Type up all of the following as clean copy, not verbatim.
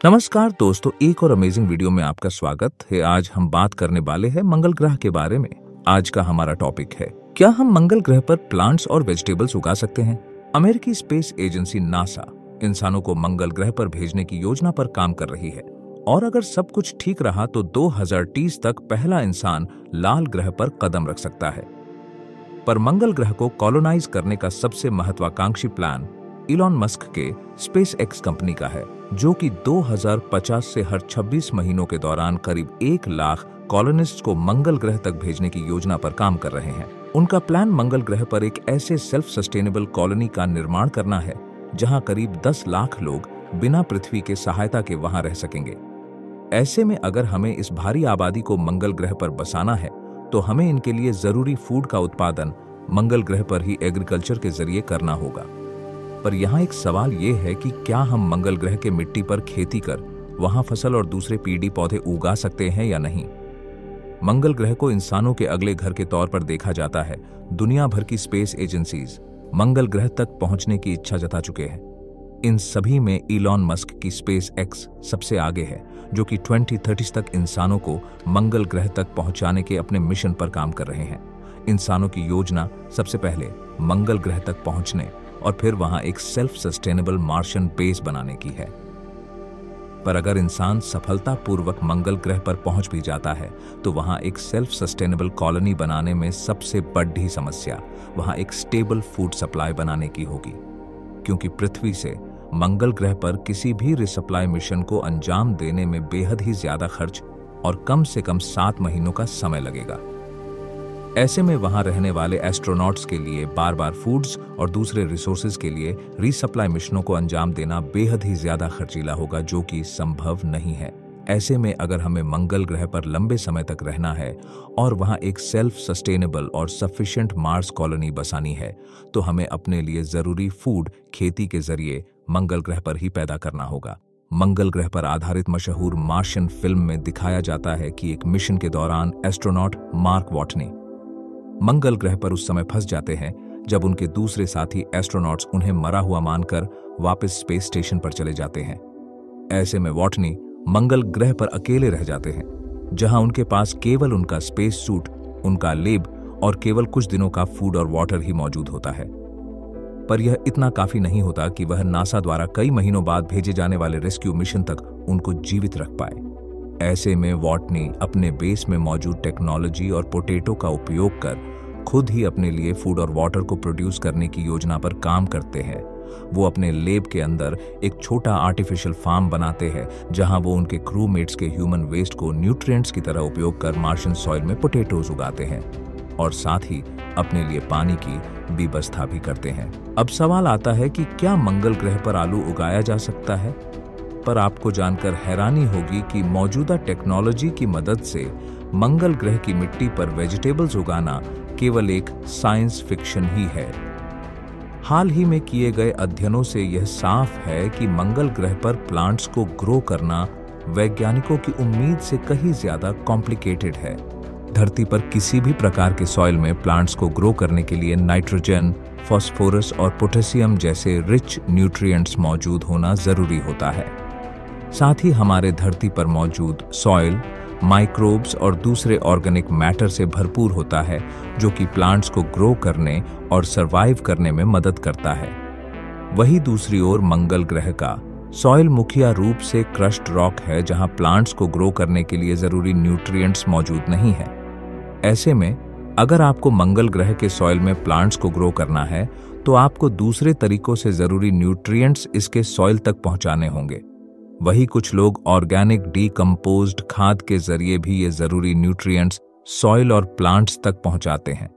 नमस्कार दोस्तों, एक और अमेजिंग वीडियो में आपका स्वागत है। आज हम बात करने वाले हैं मंगल ग्रह के बारे में। आज का हमारा टॉपिक है, क्या हम मंगल ग्रह पर प्लांट्स और वेजिटेबल्स उगा सकते हैं? अमेरिकी स्पेस एजेंसी नासा इंसानों को मंगल ग्रह पर भेजने की योजना पर काम कर रही है और अगर सब कुछ ठीक रहा तो 2030 तक पहला इंसान लाल ग्रह पर कदम रख सकता है। पर मंगल ग्रह को कॉलोनाइज करने का सबसे महत्वाकांक्षी प्लान इलॉन मस्क के स्पेस एक्स कंपनी का है, जो कि 2050 से हर 26 महीनों के दौरान करीब 1 लाख कॉलोनिस्ट्स को मंगल ग्रह तक भेजने की योजना पर काम कर रहे हैं। उनका प्लान मंगल ग्रह पर एक ऐसे सेल्फ सस्टेनेबल कॉलोनी का निर्माण करना है जहां करीब 10 लाख लोग बिना पृथ्वी के सहायता के वहां रह सकेंगे। ऐसे में अगर हमें इस भारी आबादी को मंगल ग्रह पर बसाना है तो हमें इनके लिए जरूरी फूड का उत्पादन मंगल ग्रह पर ही एग्रीकल्चर के जरिए करना होगा। पर यहाँ एक सवाल ये है कि क्या हम मंगल ग्रह के मिट्टी पर खेती कर वहां फसल और दूसरे पेड़ी पौधे उगा सकते हैं या नहीं? मंगल ग्रह को इंसानों के अगले घर के तौर पर देखा जाता है। दुनिया भर की स्पेस एजेंसीज मंगल ग्रह तक पहुंचने की इच्छा जता चुके हैं। इन सभी में इलॉन मस्क की स्पेस एक्स सबसे आगे है, जो कि 2030 तक इंसानों को मंगल ग्रह तक पहुंचाने के अपने मिशन पर काम कर रहे हैं। इंसानों की योजना सबसे पहले मंगल ग्रह तक पहुंचने और फिर वहां एक सेल्फ सस्टेनेबल मार्शियन बेस बनाने की है। पर अगर इंसान सफलतापूर्वक मंगल ग्रह पर पहुंच भी जाता है तो वहां एक सेल्फ सस्टेनेबल कॉलोनी बनाने में सबसे बड़ी समस्या वहां एक स्टेबल फूड सप्लाई बनाने की होगी, क्योंकि पृथ्वी से मंगल ग्रह पर किसी भी रिसप्लाई मिशन को अंजाम देने में बेहद ही ज्यादा खर्च और कम से कम 7 महीनों का समय लगेगा। ऐसे में वहां रहने वाले एस्ट्रोनॉट्स के लिए बार बार फूड्स और दूसरे रिसोर्सेज के लिए रीसप्लाई मिशनों को अंजाम देना बेहद ही ज्यादा खर्चीला होगा, जो कि संभव नहीं है। ऐसे में अगर हमें मंगल ग्रह पर लंबे समय तक रहना है और वहां एक सेल्फ सस्टेनेबल और सफिशिएंट मार्स कॉलोनी बसानी है तो हमें अपने लिए जरूरी फूड खेती के जरिए मंगल ग्रह पर ही पैदा करना होगा। मंगल ग्रह पर आधारित मशहूर मार्शियन फिल्म में दिखाया जाता है कि एक मिशन के दौरान एस्ट्रोनॉट मार्क वॉटनी मंगल ग्रह पर उस समय फंस जाते हैं जब उनके दूसरे साथी एस्ट्रोनॉट्स उन्हें मरा हुआ मानकर वापस स्पेस स्टेशन पर चले जाते हैं। ऐसे में वॉटनी मंगल ग्रह पर अकेले रह जाते हैं, जहां उनके पास केवल उनका स्पेस सूट, उनका लेब और केवल कुछ दिनों का फूड और वाटर ही मौजूद होता है। पर यह इतना काफी नहीं होता कि वह नासा द्वारा कई महीनों बाद भेजे जाने वाले रेस्क्यू मिशन तक उनको जीवित रख पाए। ऐसे में वॉटनी अपने बेस में मौजूद टेक्नोलॉजी और पोटैटो का उपयोग कर खुद ही अपने लिए फूड और वाटर को प्रोड्यूस करने की योजना पर काम करते हैं। वो अपने लेब के अंदर एक छोटा आर्टिफिशियल फार्म बनाते हैं, जहां वो उनके क्रूमेट्स के ह्यूमन वेस्ट को न्यूट्रिएंट्स की तरह उपयोग कर मार्शियन सॉइल में पोटैटोज उगाते हैं और साथ ही अपने लिए पानी की व्यवस्था भी करते हैं। अब सवाल आता है कि क्या मंगल ग्रह पर आलू उगाया जा सकता है? पर आपको जानकर हैरानी होगी कि मौजूदा टेक्नोलॉजी की मदद से मंगल ग्रह की मिट्टी पर वेजिटेबल्स उगाना केवल एक साइंस फिक्शन ही है। हाल ही में किए गए अध्ययनों से यह साफ है कि मंगल ग्रह पर प्लांट्स को ग्रो करना वैज्ञानिकों की उम्मीद से कहीं ज्यादा कॉम्प्लिकेटेड है। धरती पर किसी भी प्रकार के सॉइल में प्लांट्स को ग्रो करने के लिए नाइट्रोजन, फास्फोरस और पोटेशियम जैसे रिच न्यूट्रिएंट्स मौजूद होना जरूरी होता है। साथ ही हमारे धरती पर मौजूद सॉइल माइक्रोब्स और दूसरे ऑर्गेनिक मैटर से भरपूर होता है, जो कि प्लांट्स को ग्रो करने और सरवाइव करने में मदद करता है। वहीं दूसरी ओर मंगल ग्रह का सॉइल मुख्य रूप से क्रश्ड रॉक है, जहां प्लांट्स को ग्रो करने के लिए जरूरी न्यूट्रिएंट्स मौजूद नहीं है। ऐसे में अगर आपको मंगल ग्रह के सॉइल में प्लांट्स को ग्रो करना है तो आपको दूसरे तरीकों से जरूरी न्यूट्रिएंट्स इसके सॉइल तक पहुंचाने होंगे। वही कुछ लोग ऑर्गेनिक डीकंपोज्ड खाद के जरिए भी ये जरूरी न्यूट्रिएंट्स सॉइल और प्लांट्स तक पहुंचाते हैं।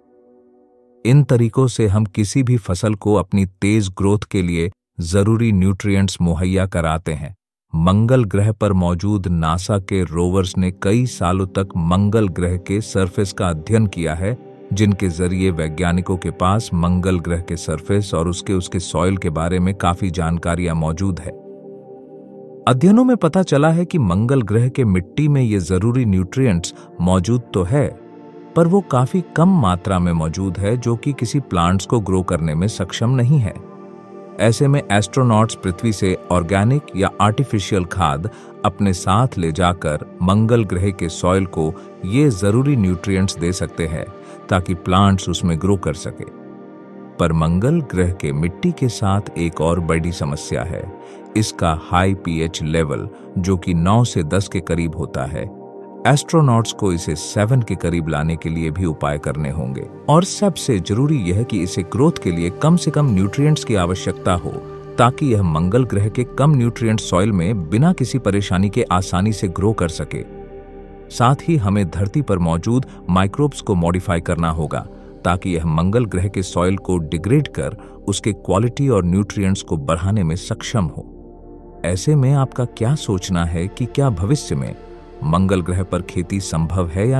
इन तरीकों से हम किसी भी फसल को अपनी तेज ग्रोथ के लिए जरूरी न्यूट्रिएंट्स मुहैया कराते हैं। मंगल ग्रह पर मौजूद नासा के रोवर्स ने कई सालों तक मंगल ग्रह के सरफेस का अध्ययन किया है, जिनके जरिए वैज्ञानिकों के पास मंगल ग्रह के सरफेस और उसके सॉइल के बारे में काफी जानकारियां मौजूद है। अध्ययनों में पता चला है कि मंगल ग्रह के मिट्टी में ये जरूरी न्यूट्रिएंट्स मौजूद तो है, पर वो काफी कम मात्रा में मौजूद है, जो कि किसी प्लांट्स को ग्रो करने में सक्षम नहीं है। ऐसे में एस्ट्रोनॉट्स पृथ्वी से ऑर्गेनिक या आर्टिफिशियल खाद अपने साथ ले जाकर मंगल ग्रह के सॉइल को ये जरूरी न्यूट्रिएंट्स दे सकते हैं ताकि प्लांट्स उसमें ग्रो कर सके। पर मंगल ग्रह के मिट्टी के साथ एक और बड़ी समस्या है, इसका हाई पीएच लेवल जो कि 9 से 10 के करीब होता है। एस्ट्रोनॉट्स को इसे 7 के करीब लाने के लिए भी उपाय करने होंगे और सबसे जरूरी यह है कि इसे ग्रोथ के लिए कम से कम न्यूट्रिएंट्स की आवश्यकता हो ताकि यह मंगल ग्रह के कम न्यूट्रिएंट सॉइल में बिना किसी परेशानी के आसानी से ग्रो कर सके। साथ ही हमें धरती पर मौजूद माइक्रोब्स को मॉडिफाई करना होगा ताकि यह मंगल ग्रह के सॉइल को डिग्रेड कर उसके क्वालिटी और न्यूट्रिएंट्स को बढ़ाने में सक्षम हो। ऐसे में आपका क्या सोचना है कि क्या भविष्य में मंगल ग्रह पर खेती संभव है या